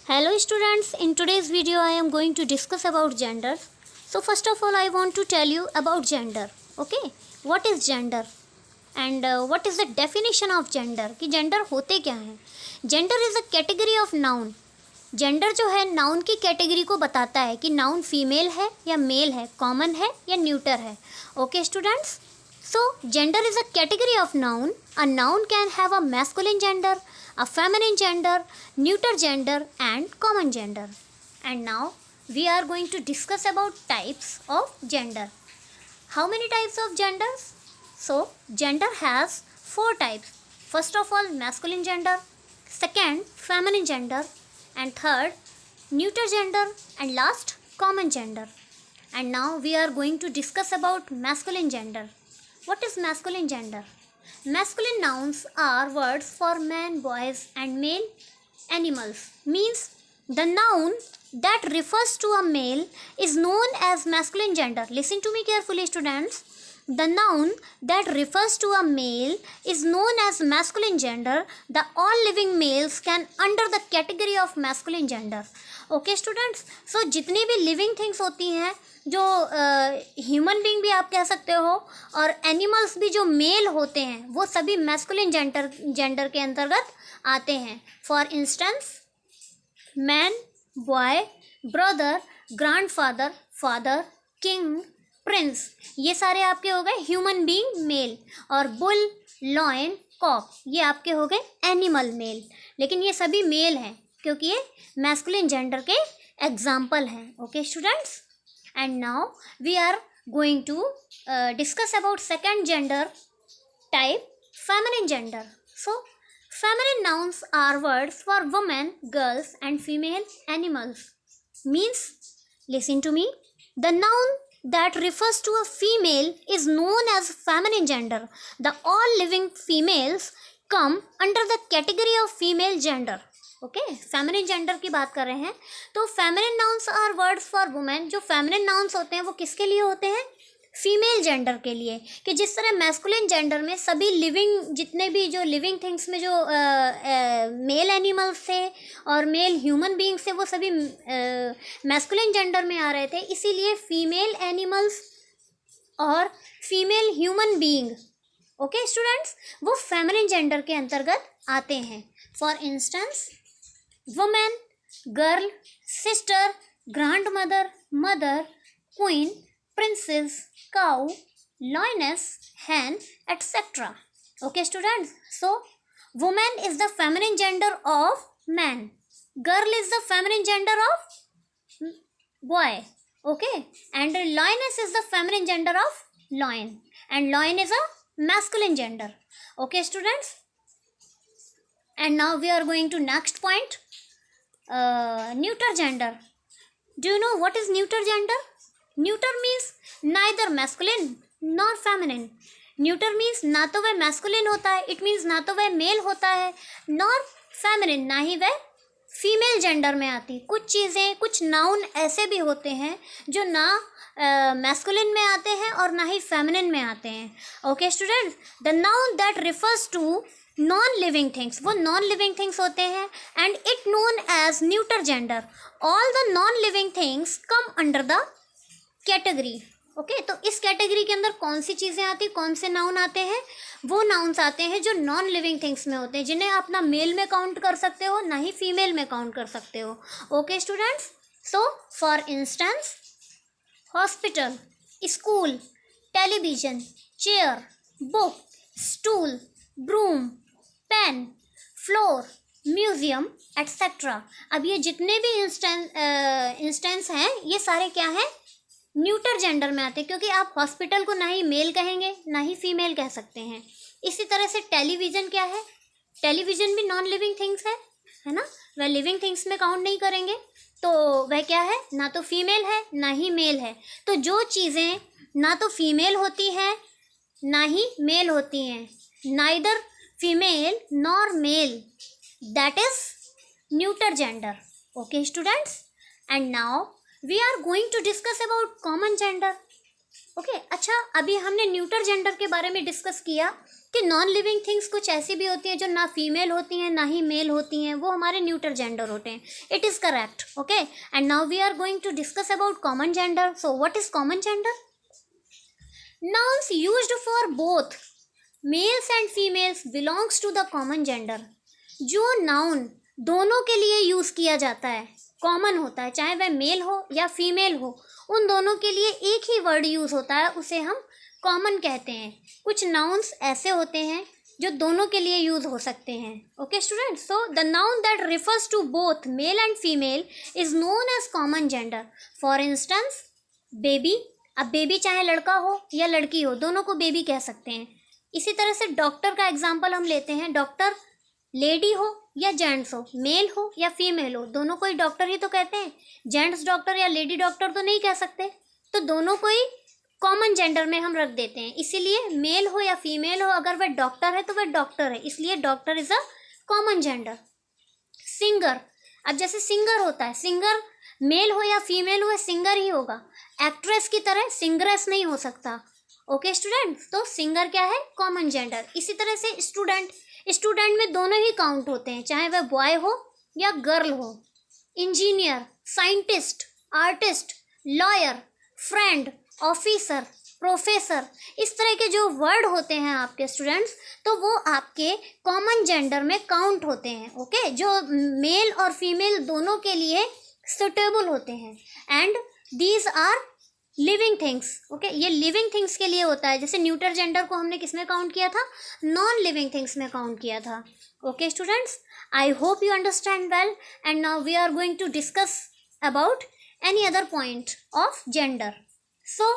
Hello students, in today's video I am going to discuss about gender. So first of all I want to tell you about gender. Okay, what is gender and what is the definition of gender कि gender होते क्या हैं. Gender is a category of noun. Gender जो है noun की category को बताता है कि नाउन फीमेल है या मेल है, कॉमन है या न्यूटर है. Okay students, so gender is a category of noun. A noun can have a masculine gender, a feminine gender, neuter gender and common gender. And now we are going to discuss about types of gender. How many types of genders? So gender has 4 types. First of all masculine gender, second feminine gender, and third neuter gender, and last common gender. And now we are going to discuss about masculine gender. What is masculine gender? Masculine nouns are words for men, boys and male animals. Means the noun that refers to a male is known as masculine gender. Listen to me carefully students. The noun that refers to a male is known as masculine gender. The all living males can under the category of masculine gender. Okay students, so जितनी भी living things होती हैं, जो human being भी आप कह सकते हो और एनिमल्स भी जो मेल होते हैं वो सभी मैस्कुलिन जेंडर के अंतर्गत आते हैं. For instance man, boy, brother, grandfather, father, king, Prince, ये सारे आपके हो गए ह्यूमन बीइंग मेल. और बुल, लॉयन, कॉक ये आपके हो गए एनिमल मेल. लेकिन ये सभी मेल हैं क्योंकि ये मैस्कुलिन जेंडर के एग्जाम्पल हैं. Okay students, and now we are going to discuss about second gender type, feminine gender. So feminine nouns are words for women, girls and female animals. Means listen to me, the noun that refers to a female is known as feminine gender. The all living females come under the category of female gender. Okay, feminine gender की बात कर रहे हैं. तो feminine nouns are words for women. जो feminine nouns होते हैं वो किसके लिए होते हैं? फीमेल जेंडर के लिए. कि जिस तरह मैस्कुलिन जेंडर में सभी लिविंग, जितने भी जो लिविंग थिंग्स में जो मेल एनिमल्स थे और मेल ह्यूमन बीइंग्स थे वो सभी मैस्कुलिन जेंडर में आ रहे थे, इसीलिए फीमेल एनिमल्स और female human being, okay students, वो फेमिनिन जेंडर के अंतर्गत आते हैं. For instance woman, girl, sister, grandmother, mother, queen, princess, cow, lioness, hen, etc. Okay students, so woman is the feminine gender of man, girl is the feminine gender of boy, okay, and lioness is the feminine gender of lion, and lion is a masculine gender. Okay students, and now we are going to next point, neuter gender. Do you know what is neuter gender? Neuter means neither masculine nor feminine. Neuter means ना तो वह masculine होता है, it means ना तो वह male होता है, nor feminine, ना ही वह फीमेल जेंडर में आती. कुछ चीज़ें, कुछ नाउन ऐसे भी होते हैं जो ना मैस्कुलिन में आते हैं और ना ही फेमिनिन में आते हैं. Okay student, the noun that refers to non living things, वो नॉन लिविंग थिंग्स होते हैं and it known as neuter gender. All the non living things come under the category. Okay, तो इस कैटेगरी के अंदर कौन सी चीज़ें आती, कौन से नाउन आते हैं? वो नाउन्स आते हैं जो नॉन लिविंग थिंग्स में होते हैं, जिन्हें आप ना मेल में काउंट कर सकते हो ना ही फीमेल में काउंट कर सकते हो. Okay students, so for instance hospital, school, television, chair, book, stool, broom, pen, floor, museum etcetera. अब ये जितने भी इंस्टेंस हैं ये सारे क्या हैं? न्यूटर जेंडर में आते हैं, क्योंकि आप हॉस्पिटल को ना ही मेल कहेंगे ना ही फीमेल कह सकते हैं. इसी तरह से टेलीविज़न क्या है? टेलीविज़न भी नॉन लिविंग थिंग्स है ना, वह लिविंग थिंग्स में काउंट नहीं करेंगे, तो वह क्या है? ना तो फीमेल है ना ही मेल है. तो जो चीज़ें ना तो फीमेल होती हैं ना ही मेल होती हैं, neither female nor male, that is neuter gender. Okay students, and now we are going to discuss about common gender. Okay अच्छा, अभी हमने न्यूटर जेंडर के बारे में डिस्कस किया कि नॉन लिविंग थिंग्स कुछ ऐसी भी होती हैं जो ना फीमेल होती हैं ना ही मेल होती हैं, वो हमारे न्यूटर जेंडर होते हैं. It is correct. Okay, and now we are going to discuss about common gender. So what is common gender? Nouns used for both males and females belongs to the common gender. जो noun दोनों के लिए use किया जाता है, common होता है, चाहे वह मेल हो या फीमेल हो, उन दोनों के लिए एक ही वर्ड यूज़ होता है, उसे हम कॉमन कहते हैं. कुछ नाउन्स ऐसे होते हैं जो दोनों के लिए यूज़ हो सकते हैं. Okay students, so the noun that refers to both male and female is known as common gender. For instance baby. अब बेबी चाहे लड़का हो या लड़की हो, दोनों को बेबी कह सकते हैं. इसी तरह से डॉक्टर का एग्जाम्पल हम लेते हैं. डॉक्टर लेडी हो या जेंट्स हो, मेल हो या फीमेल हो, दोनों को ही डॉक्टर ही तो कहते हैं. जेंट्स डॉक्टर या लेडी डॉक्टर तो नहीं कह सकते. तो दोनों को ही कॉमन जेंडर में हम रख देते हैं. इसीलिए मेल हो या फीमेल हो, अगर वह डॉक्टर है तो वह डॉक्टर है, इसलिए doctor is a common gender. Singer. अब जैसे सिंगर होता है, सिंगर मेल हो या फीमेल हो, सिंगर ही होगा. एक्ट्रेस की तरह सिंगरेस नहीं हो सकता. ओके स्टूडेंट, तो सिंगर क्या है? Common gender. इसी तरह से स्टूडेंट. स्टूडेंट में दोनों ही काउंट होते हैं, चाहे वह बॉय हो या गर्ल हो. Engineer, scientist, artist, lawyer, friend, officer, professor, इस तरह के जो वर्ड होते हैं आपके स्टूडेंट्स, तो वो आपके कॉमन जेंडर में काउंट होते हैं. ओके, जो मेल और फीमेल दोनों के लिए सुटेबल होते हैं. And these are living things. Okay, ये लिविंग थिंग्स के लिए होता है. जैसे न्यूटर जेंडर को हमने किस में काउंट किया था? नॉन लिविंग थिंग्स में काउंट किया था. Okay students, I hope you understand well. And now we are going to discuss about any other point of gender. So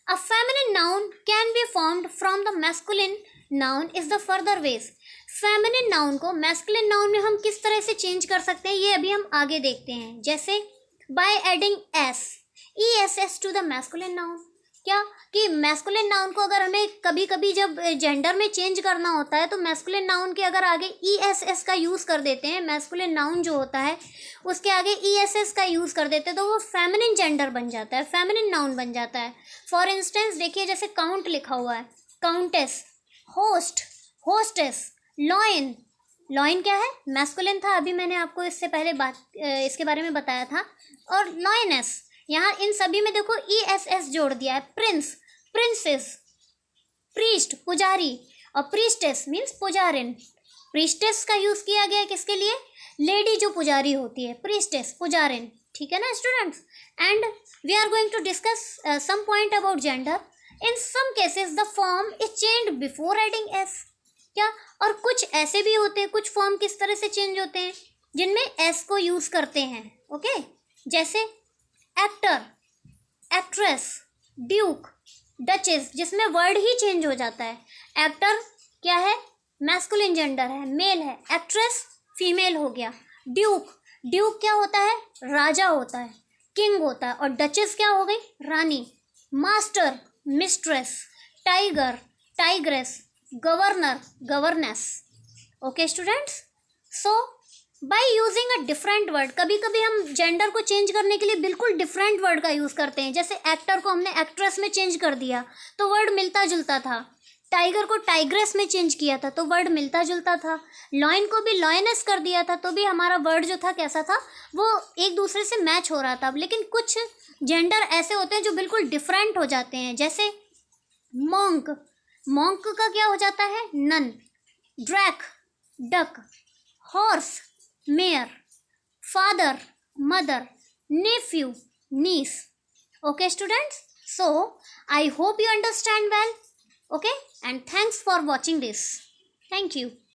a feminine noun can be formed from the masculine noun is the further ways. Feminine noun को masculine noun में हम किस तरह से change कर सकते हैं, ये अभी हम आगे देखते हैं. जैसे by adding ess, ESS to the masculine noun. क्या कि मैस्कुलिन नाउन को अगर हमें कभी कभी जब जेंडर में चेंज करना होता है तो मैस्कुलिन नाउन के अगर आगे ESS का यूज़ कर देते हैं, मैस्कुलिन नाउन जो होता है उसके आगे ESS का यूज़ कर देते हैं, तो वो फेमिनिन जेंडर बन जाता है, फेमिनिन नाउन बन जाता है. फॉर इंस्टेंस देखिए, जैसे काउंट लिखा हुआ है, countess, host, hostess, lion. Lion क्या है? मैस्कुलिन था, अभी मैंने आपको इससे पहले इसके बारे में बताया था. और लॉयनेस, यहाँ इन सभी में देखो ESS जोड़ दिया है. प्रिंस, प्रिंसेस, प्रीस्ट, पुजारी, और प्रीस्टेस मीन्स पुजारिन. प्रीस्टेस का यूज़ किया गया किसके लिए? लेडी जो पुजारी होती है, प्रीस्टेस, पुजारिन. ठीक है ना students. And we are going to discuss some point about gender. In some cases the form is changed before adding ess. क्या? और कुछ ऐसे भी होते हैं, कुछ फॉर्म किस तरह से चेंज होते हैं जिनमें एस को यूज़ करते हैं. ओके, जैसे एक्टर, एक्ट्रेस, ड्यूक, डचेस, जिसमें वर्ड ही चेंज हो जाता है. एक्टर क्या है? मैस्कुलिन जेंडर है, मेल है. एक्ट्रेस फीमेल हो गया. ड्यूक, ड्यूक क्या होता है? राजा होता है, किंग होता है. और डचेस क्या हो गई? रानी. Master, mistress. Tiger, tigress. Governor, governess. Okay students, so by using a different word, कभी कभी हम जेंडर को चेंज करने के लिए बिल्कुल डिफरेंट वर्ड का यूज़ करते हैं. जैसे एक्टर को हमने एक्ट्रेस में चेंज कर दिया तो वर्ड मिलता जुलता था. टाइगर को टाइग्रेस में चेंज किया था तो वर्ड मिलता जुलता था. लॉयन को भी लॉयनेस कर दिया था तो भी हमारा वर्ड जो था कैसा था? वो एक दूसरे से मैच हो रहा था. लेकिन कुछ जेंडर ऐसे होते हैं जो बिल्कुल डिफरेंट हो जाते हैं. जैसे मॉन्क, मॉन्क का क्या हो जाता है? Nun. Drake, duck. Horse, mare. Father, mother. Nephew, niece. Okay students, so I hope you understand well. Okay, and thanks for watching this. Thank you.